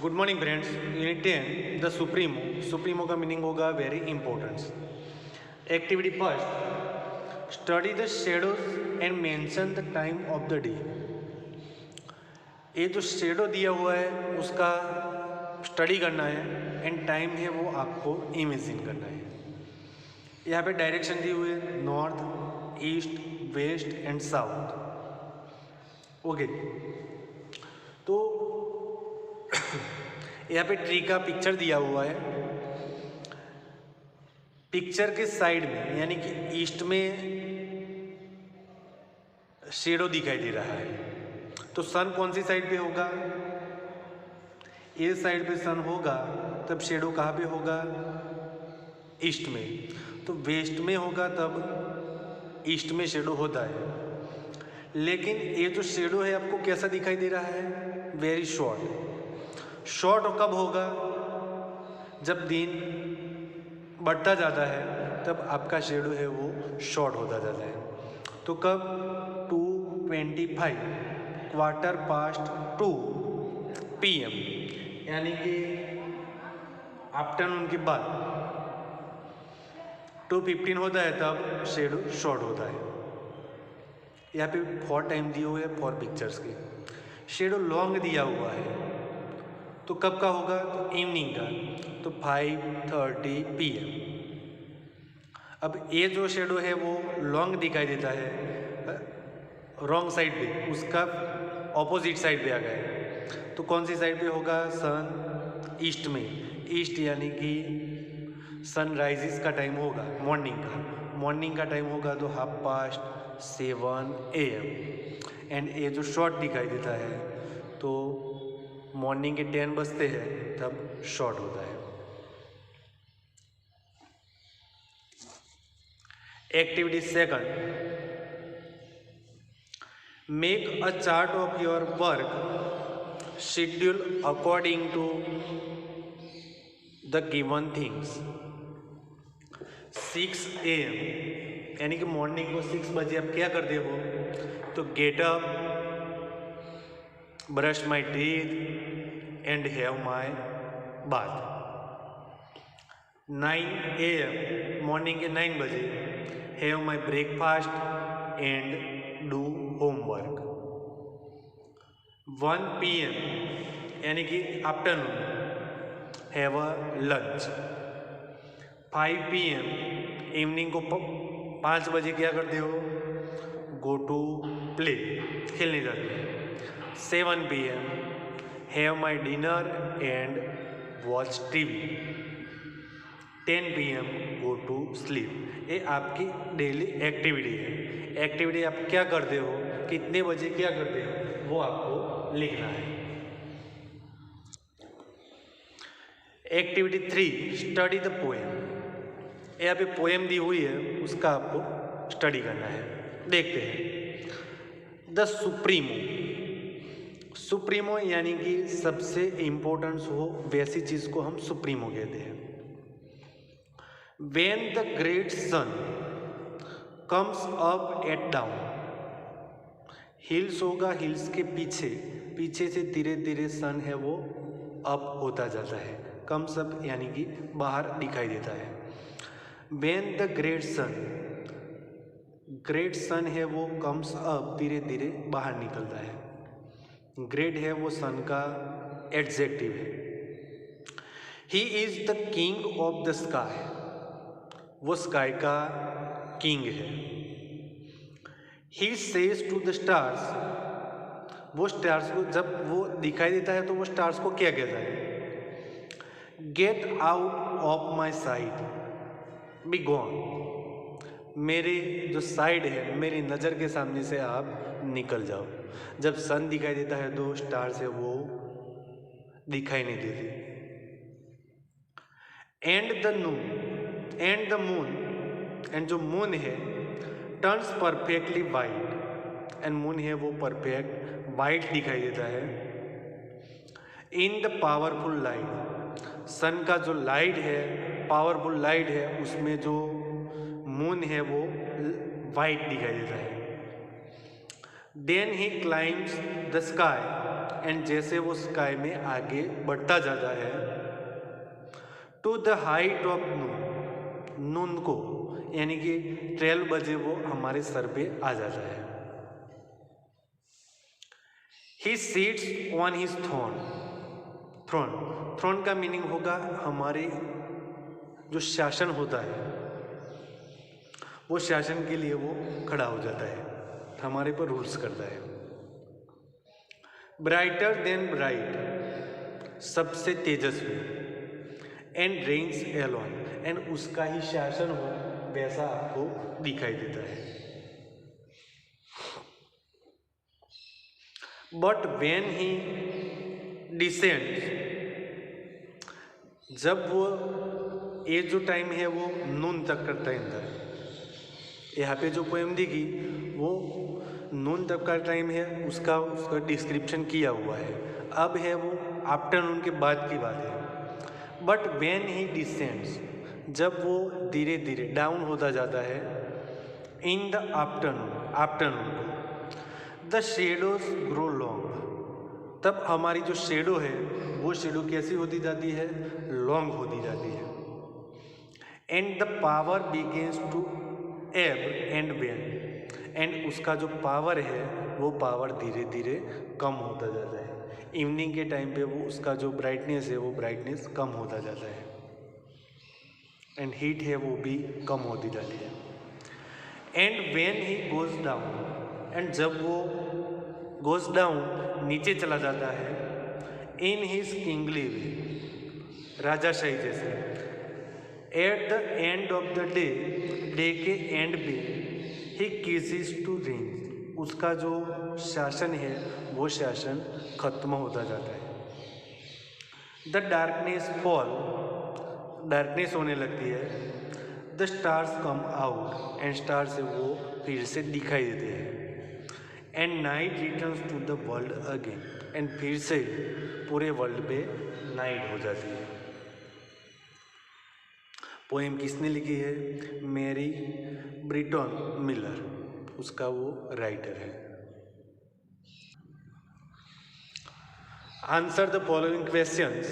Good morning friends. Unit 10 the supremo का meaning होगा very importance. Activity first, study the shadows and mention the time of the day. ये जो shadow दिया हुआ है उसका स्टडी करना है एंड टाइम है वो आपको इमेजिन करना है। यहाँ पे डायरेक्शन दी हुई है north, east, west and south. Okay, तो यहाँ पे ट्री का पिक्चर दिया हुआ है। पिक्चर के साइड में यानी कि ईस्ट में शेडो दिखाई दे रहा है, तो सन कौन सी साइड पे होगा? ये साइड पे सन होगा, तब शेडो कहाँ पे होगा? ईस्ट में। तो वेस्ट में होगा तब ईस्ट में शेडो होता है। लेकिन ये जो शेडो है आपको कैसा दिखाई दे रहा है? Very short. शॉर्ट कब होगा? जब दिन बढ़ता जाता है तब आपका शेडो है वो शॉर्ट होता जाता है। तो कब? 2:25 क्वार्टर पास्ट 2 PM, यानी कि आफ्टरनून के बाद 2:15 होता है तब शेडो शॉर्ट होता है। यहाँ पे 4 टाइम दिए हुए हैं 4 पिक्चर्स के। शेडो लॉन्ग दिया हुआ है तो कब का होगा? तो इवनिंग का, तो 5:30 PM। अब ये जो शेडो है वो लॉन्ग दिखाई देता है रॉन्ग साइड पे, उसका ऑपोजिट साइड पे आ गया है। तो कौन सी साइड पे होगा? सन ईस्ट में। ईस्ट यानी कि सनराइजिस का टाइम होगा, मॉर्निंग का। मॉर्निंग का टाइम होगा तो 7:30 AM। एंड ये जो शॉर्ट दिखाई देता है तो मॉर्निंग के 10 बजते हैं तब शॉर्ट होता है। Activity second, make a chart of your work schedule according to the given things. 6 AM यानी कि मॉर्निंग को 6 बजे आप क्या करते हो? तो get up, brush my teeth and have my bath. 9 AM morning के 9 बजे have my breakfast and do homework. 1 PM यानी कि afternoon have a lunch. 5 PM evening को 5 बजे क्या करते हो? गो टू प्ले, खेलने जाते हो। 7 PM have my dinner and watch TV। 10 PM go to sleep. ये आपकी डेली एक्टिविटी है। एक्टिविटी आप क्या करते हो, कितने बजे क्या करते हो, वो आपको लिखना है। Activity 3, study the poem. यहाँ पे पोएम दी हुई है, उसका आपको स्टडी करना है। देखते हैं। The supremo. सुप्रीमो यानी कि सबसे इम्पोर्टेंस हो वैसी चीज़ को हम सुप्रीमो कहते हैं। When the great sun comes up at down, hills होगा, हिल्स के पीछे पीछे से धीरे धीरे सन है वो अप होता जाता है। कम्स अप यानी कि बाहर दिखाई देता है। When the ग्रेट सन है वो कम्स अप, धीरे धीरे बाहर निकलता है। ग्रेट है वो सन का एडजेक्टिव है। He is the king of the sky, वो स्काई का किंग है। He says to the stars, वो स्टार्स को जब वो दिखाई देता है तो वो स्टार्स को क्या कहता है? Get out of my site, be gone, मेरे जो साइड है, मेरी नज़र के सामने से आप निकल जाओ। जब सन दिखाई देता है तो स्टार्स है वो दिखाई नहीं देती। एंड द मून, एंड जो मून है turns perfectly white, and moon है वो परफेक्ट वाइट दिखाई देता है। इन द पावरफुल लाइट, सन का जो लाइट है, पावरफुल लाइट है, उसमें जो मून है वो वाइट दिखाई देता है। Then he climbs the sky, and जैसे वो स्काई में आगे बढ़ता जाता है, to the height of noon, noon को यानी कि 12 बजे वो हमारे सर पे आ जाता है। He seats on his throne, throne, throne का मीनिंग होगा हमारे जो शासन होता है, वो शासन के लिए वो खड़ा हो जाता है, हमारे पर रूल्स करता है। ब्राइटर देन ब्राइट, सबसे तेजस्वी, एंड रेंस एलोन, एंड उसका ही शासन हो वैसा आपको दिखाई देता है। बट वेन ही डिसेंड्स, जब वो ये जो टाइम है वो नून तक का टाइम था, यहाँ पे जो पोएम दिखी वो नून तक का टाइम है, उसका डिस्क्रिप्शन किया हुआ है। अब है वो आफ्टरनून के बाद की बात है। बट वेन ही डिसेंड्स, जब वो धीरे धीरे डाउन होता जाता है, इन the afternoon, afternoon the shadows grow long, तब हमारी जो शेडो है वो शेडो कैसी होती जाती है, लॉन्ग होती जाती है। And the power begins to ebb and wane, and उसका जो पावर है वो पावर धीरे धीरे कम होता जाता है। इवनिंग के टाइम पे वो उसका जो ब्राइटनेस है वो ब्राइटनेस कम होता जाता है, एंड हीट है वो भी कम होती जाती है। And when he goes down, and जब वो गोज डाउन नीचे चला जाता है, इन हिज किंगली वे, राजाशाही जैसे, eight the end of the day, day के एंड पे, ही किसेस टू रेंज, उसका जो शासन है वो शासन खत्म होता जाता है। द डार्कनेस फॉल, डार्कनेस होने लगती है। The stars come out, and star से वो फिर से दिखाई देते हैं। And night returns to the world again, and फिर से पूरे वर्ल्ड पे नाइट हो जाती है। पोएम किसने लिखी है, मैरी ब्रिटन मिलर, उसका वो राइटर है। Answer the following questions.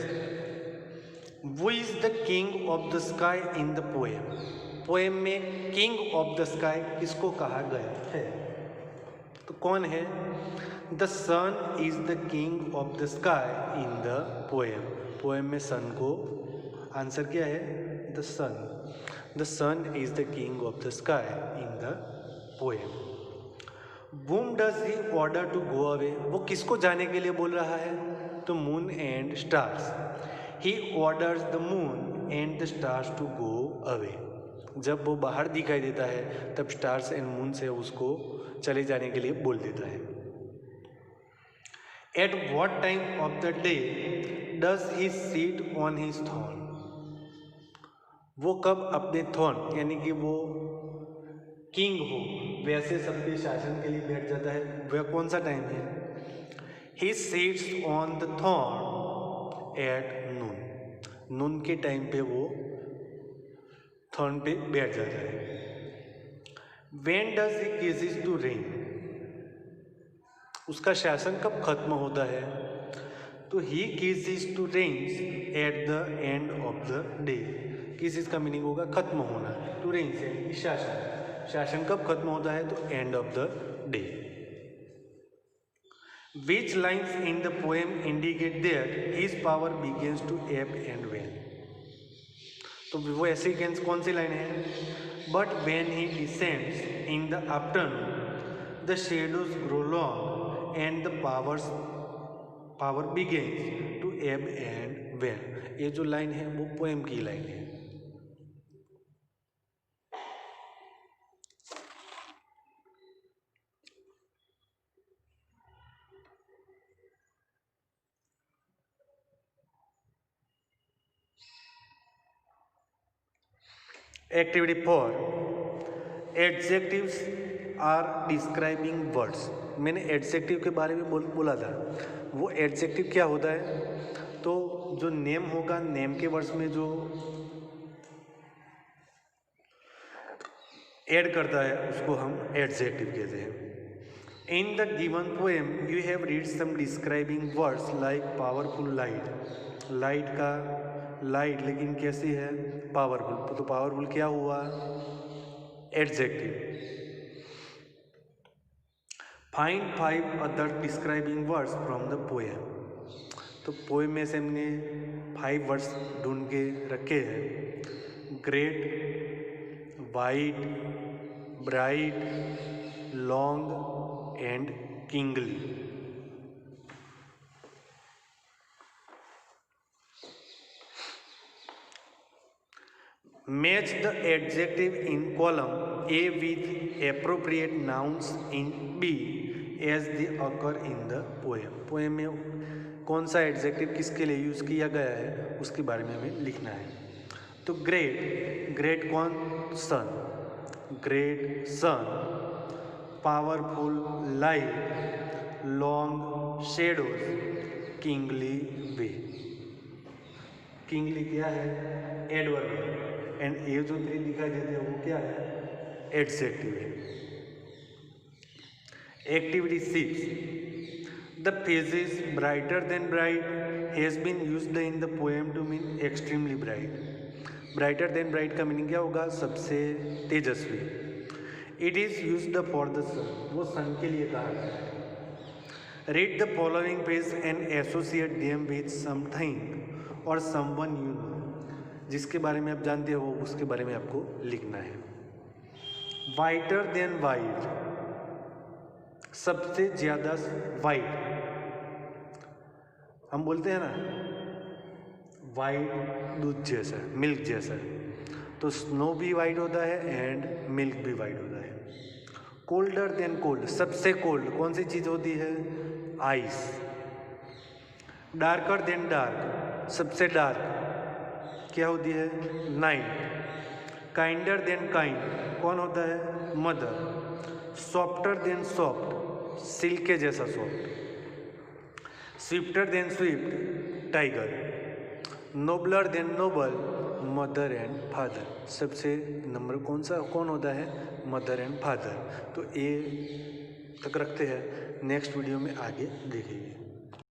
Who is the king of the sky in the poem, poem में किंग ऑफ द स्काई किसको कहा गया है, तो कौन है, the sun is the king of the sky in the poem, poem में sun को आंसर क्या है, the sun is the king of the sky in the poem. whom does he order to go away, वो किसको जाने के लिए बोल रहा है, तो moon and stars, he orders the moon and the stars to go away, जब वो बाहर दिखाई देता है तब स्टार्स एंड मून से उसको चले जाने के लिए बोल देता है। At what time of the day does he sit on his throne, वो कब अपने थ्रोन यानी कि वो किंग हो वैसे सबके शासन के लिए बैठ जाता है, वह कौन सा टाइम है, he seats on the throne at noon, noon के टाइम पे वो थ्रोन पे बैठ जाता है। When does he ceases to reign, उसका शासन कब खत्म होता है, तो he ceases to reigns at the end of the day, ceases का मीनिंग होगा खत्म होना, टू रेन्स यानी कि शासन, शासन कब खत्म होता है, तो end of the day. Which lines in the poem indicate that his power begins to ebb and wane, तो वो ऐसी कौन सी लाइन है, but when he descends in the afternoon the shadows grow long and the power begins to ebb and wane, ये जो line है वो पोएम की लाइन है। Activity 4, adjectives are describing words, मैंने एडजेक्टिव के बारे में बोला था, वो एडजेक्टिव क्या होता है, तो जो नेम होगा नेम के वर्ड्स में जो ऐड करता है उसको हम एडजेक्टिव कहते हैं। In the given poem, you have read some describing words like powerful light. Light का लाइट लेकिन कैसी है? पावरफुल. तो पावरफुल क्या हुआ? Adjective. Find 5 other describing words from the poem. तो पोएम में से हमने 5 वर्ड्स ढूंढ के रखे हैं. Great, wide, bright, long and kingly. Match the adjective in column A with appropriate nouns in B as they occur in the poem. Poem में कौन सा एडजेक्टिव किसके लिए यूज़ किया गया है उसके बारे में हमें लिखना है. तो ग्रेट, ग्रेट कौन? Sun. Great sun. Powerful light, long shadows, kingly way. Kingly क्या है? एडवर्ब. एंड ये जो 3 दिखाई देते हैं वो क्या है? एडजेक्टिव है. Activity 6. The phrases brighter than bright has been used in the poem to mean extremely bright. Brighter than bright का मीनिंग क्या होगा? सबसे तेजस्वी. It is used for the sun. वो सन के लिए कहा गया है. Read the following page and associate them with something और समवन यू नो. जिसके बारे में आप जानते हो उसके बारे में आपको लिखना है. वाइटर देन वाइड, सबसे ज्यादा वाइट. हम बोलते हैं ना वाइट दूध जैसा, मिल्क जैसा. तो स्नो भी वाइट होता है एंड मिल्क भी वाइट होता है. कोल्डर देन कोल्ड, सबसे कोल्ड कौन सी चीज़ होती है? आइस. डार्कर देन डार्क, सबसे डार्क क्या होती है? नाइट. काइंडर देन काइंड कौन होता है? Mother. Softer than soft, silk के जैसा soft. Swifter than swift, tiger. Nobler than noble, mother and father. सबसे नंबर कौन होता है? Mother and father. तो ये तक रखते हैं. नेक्स्ट वीडियो में आगे देखेंगे.